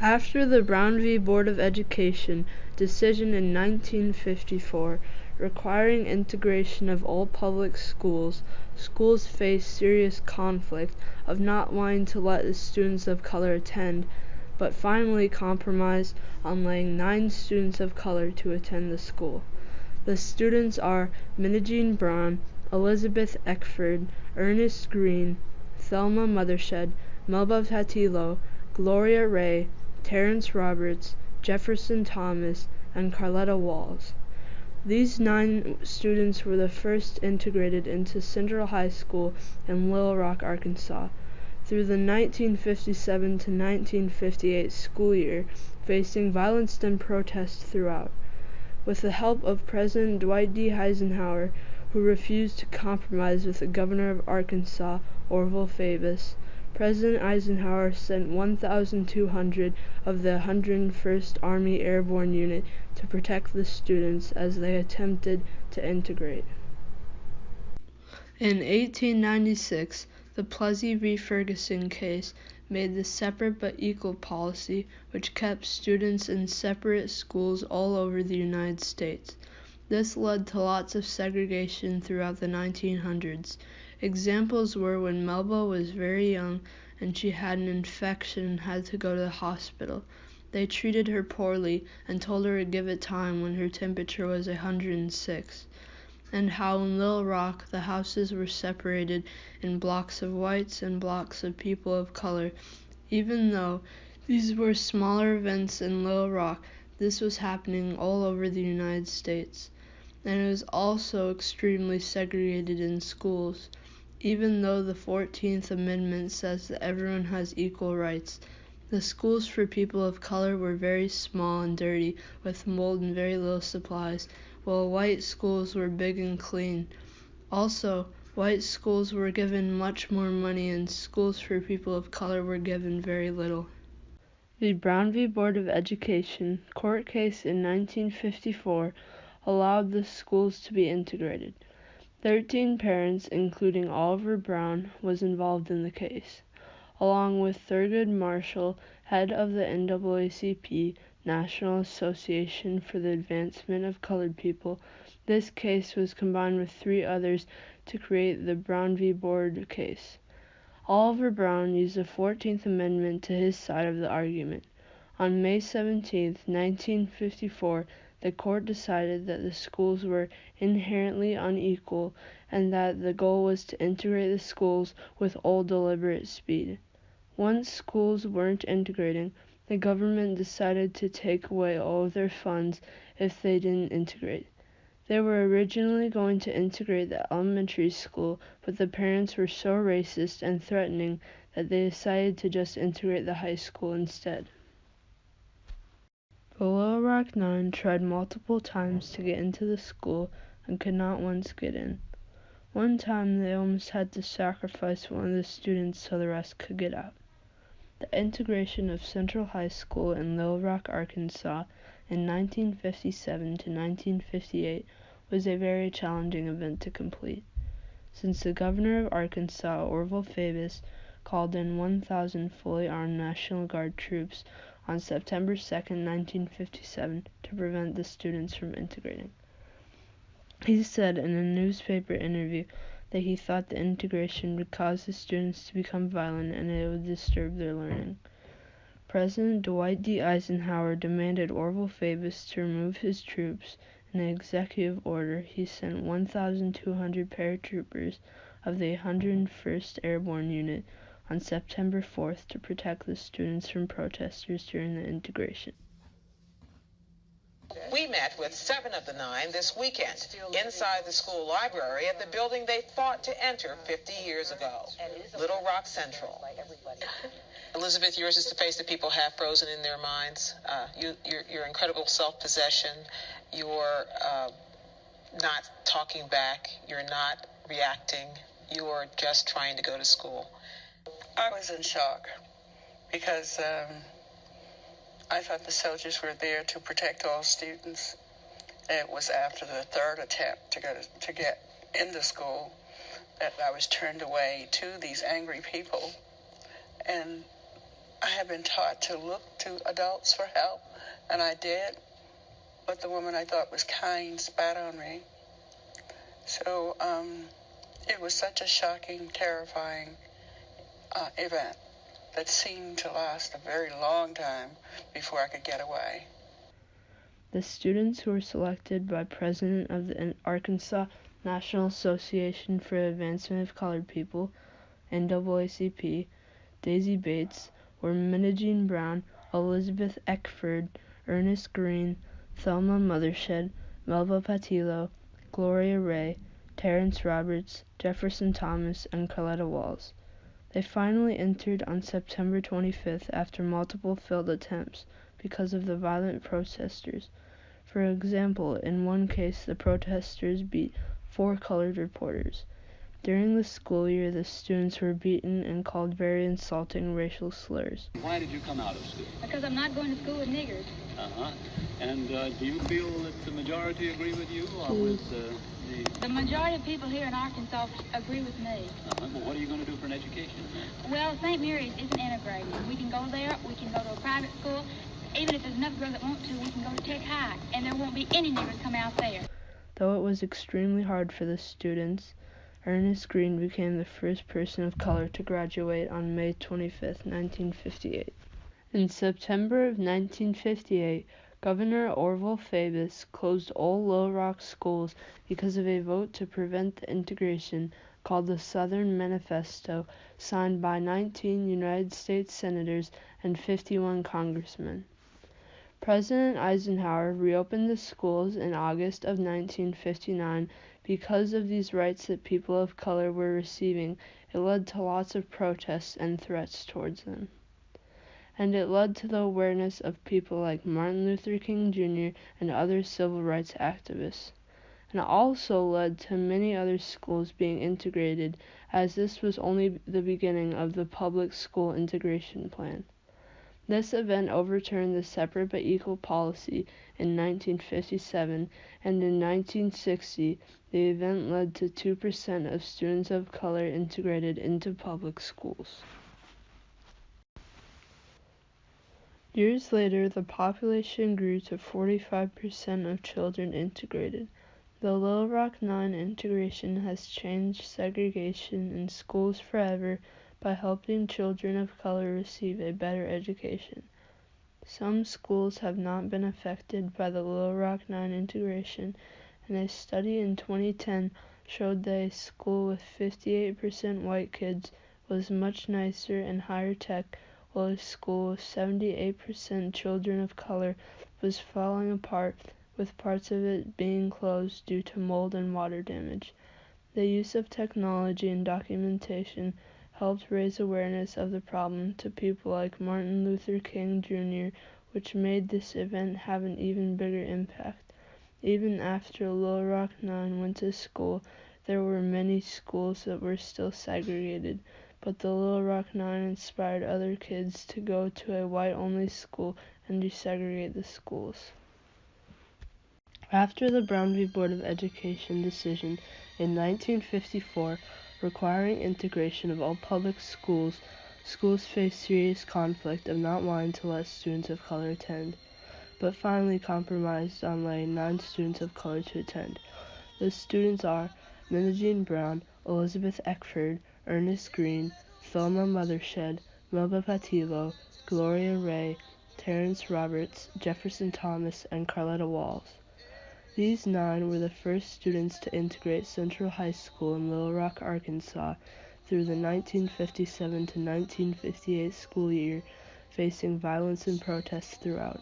After the Brown v. Board of Education decision in 1954 requiring integration of all public schools, schools faced serious conflict of not wanting to let the students of color attend, but finally compromised on letting 9 students of color to attend the school. The students are Minjean Braun, Elizabeth Eckford, Ernest Green, Thelma Mothershed, Melba Tatilo, Gloria Ray, Terrence Roberts, Jefferson Thomas, and Carletta Walls. These 9 students were the first integrated into Central High School in Little Rock, Arkansas. Through the 1957 to 1958 school year, facing violence and protests throughout. With the help of President Dwight D. Eisenhower, who refused to compromise with the governor of Arkansas, Orville Favis, President Eisenhower sent 1,200 of the 101st Army Airborne Unit to protect the students as they attempted to integrate. In 1896, the Plessy v. Ferguson case made the separate but equal policy, which kept students in separate schools all over the United States. This led to lots of segregation throughout the 1900s. Examples were when Melba was very young and she had an infection and had to go to the hospital. They treated her poorly and told her to give it time when her temperature was 106. And how in Little Rock the houses were separated in blocks of whites and blocks of people of color. Even though these were smaller events in Little Rock, this was happening all over the United States. And it was also extremely segregated in schools. Even though the 14th Amendment says that everyone has equal rights, the schools for people of color were very small and dirty, with mold and very little supplies, while white schools were big and clean. Also, white schools were given much more money and schools for people of color were given very little. The Brown v. Board of Education court case in 1954 allowed the schools to be integrated. 13 parents, including Oliver Brown, was involved in the case, along with Thurgood Marshall, head of the NAACP, National Association for the Advancement of Colored People. This case was combined with 3 others to create the Brown v. Board case. Oliver Brown used the 14th Amendment to his side of the argument. On May 17, 1954, the court decided that the schools were inherently unequal and that the goal was to integrate the schools with all deliberate speed. Once schools weren't integrating, the government decided to take away all of their funds if they didn't integrate. They were originally going to integrate the elementary school, but the parents were so racist and threatening that they decided to just integrate the high school instead. The Little Rock 9 tried multiple times to get into the school and could not once get in. One time they almost had to sacrifice one of the students so the rest could get out. The integration of Central High School in Little Rock, Arkansas in 1957 to 1958 was a very challenging event to complete, since the governor of Arkansas, Orville Favis, called in 1,000 fully armed National Guard troops on September 2, 1957, to prevent the students from integrating. He said in a newspaper interview that he thought the integration would cause the students to become violent and it would disturb their learning. President Dwight D. Eisenhower demanded Orville Favis to remove his troops. In an executive order, he sent 1,200 paratroopers of the 101st Airborne Unit on September 4th to protect the students from protesters during the integration. We met with 7 of the 9 this weekend inside the school library at the building they fought to enter 50 years ago, Little Rock Central. Elizabeth, yours is the face that people have frozen in their minds. Your incredible self-possession, your not talking back, you're not reacting, you're just trying to go to school. I was in shock because I thought the soldiers were there to protect all students. It was after the 3rd attempt to get into school that I was turned away to these angry people. And I had been taught to look to adults for help, and I did, but the woman I thought was kind spat on me. So it was such a shocking, terrifying event that seemed to last a very long time before I could get away. The students who were selected by President of the Arkansas National Association for the Advancement of Colored People, NAACP, Daisy Bates, were Minna Brown, Elizabeth Eckford, Ernest Green, Thelma Mothershed, Melba Patillo, Gloria Ray, Terrence Roberts, Jefferson Thomas, and Carletta Walls. They finally entered on September 25th after multiple failed attempts because of the violent protesters. For example, in one case, the protesters beat 4 colored reporters. During the school year, the students were beaten and called very insulting racial slurs. Why did you come out of school? Because I'm not going to school with niggers. Uh-huh. And do you feel that the majority agree with you, or with The majority of people here in Arkansas agree with me. Well, what are you going to do for an education? Well, St. Mary's isn't integrated. We can go there, we can go to a private school. Even if there's enough girls that want to, we can go to Tech High, and there won't be any niggers come out there. Though it was extremely hard for the students, Ernest Green became the first person of color to graduate on May 25, 1958. In September of 1958, Governor Orville Fabus closed all Little Rock schools because of a vote to prevent the integration called the Southern Manifesto, signed by 19 United States senators and 51 congressmen. President Eisenhower reopened the schools in August of 1959 because of these rights that people of color were receiving. It led to lots of protests and threats towards them. And it led to the awareness of people like Martin Luther King Jr. and other civil rights activists. And it also led to many other schools being integrated, as this was only the beginning of the public school integration plan. This event overturned the separate but equal policy in 1957, and in 1960, the event led to 2% of students of color integrated into public schools. Years later, the population grew to 45% of children integrated. The Little Rock 9 integration has changed segregation in schools forever by helping children of color receive a better education. Some schools have not been affected by the Little Rock 9 integration, and a study in 2010 showed that a school with 58% white kids was much nicer and higher tech, while a school with 78% children of color was falling apart, with parts of it being closed due to mold and water damage. The use of technology and documentation helped raise awareness of the problem to people like Martin Luther King Jr., which made this event have an even bigger impact. Even after Little Rock 9 went to school, there were many schools that were still segregated, but the Little Rock 9 inspired other kids to go to a white-only school and desegregate the schools. After the Brown v. Board of Education decision in 1954 requiring integration of all public schools, schools faced serious conflict of not wanting to let students of color attend, but finally compromised on letting 9 students of color to attend. The students are Minna Brown, Elizabeth Eckford, Ernest Green, Thelma Mothershed, Melba Patillo, Gloria Ray, Terrence Roberts, Jefferson Thomas, and Carletta Walls. These 9 were the first students to integrate Central High School in Little Rock, Arkansas through the 1957 to 1958 school year, facing violence and protests throughout.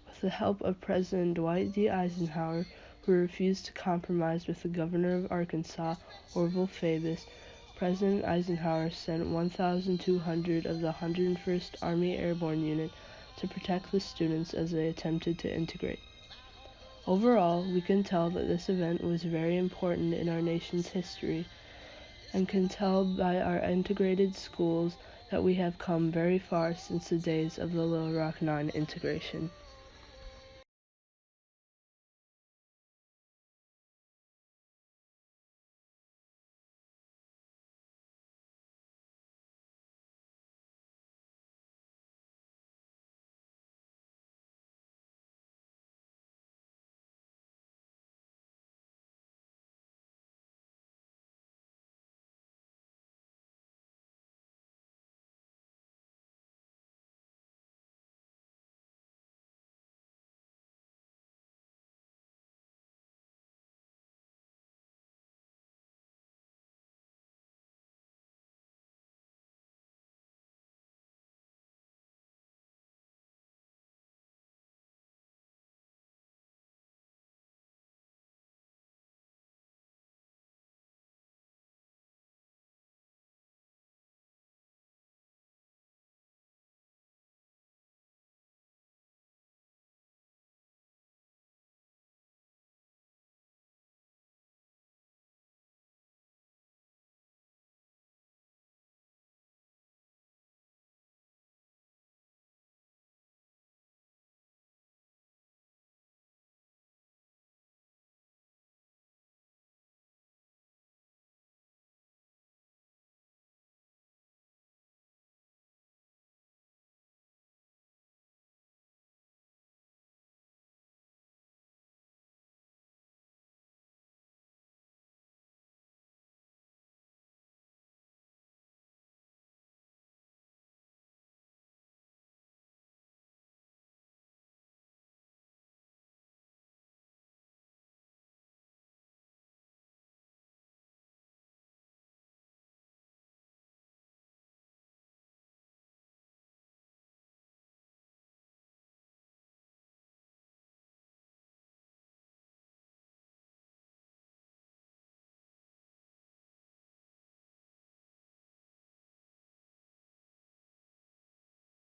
With the help of President Dwight D. Eisenhower, who refused to compromise with the governor of Arkansas, Orville Fabus, President Eisenhower sent 1,200 of the 101st Army Airborne Unit to protect the students as they attempted to integrate. Overall, we can tell that this event was very important in our nation's history, and can tell by our integrated schools that we have come very far since the days of the Little Rock 9 integration.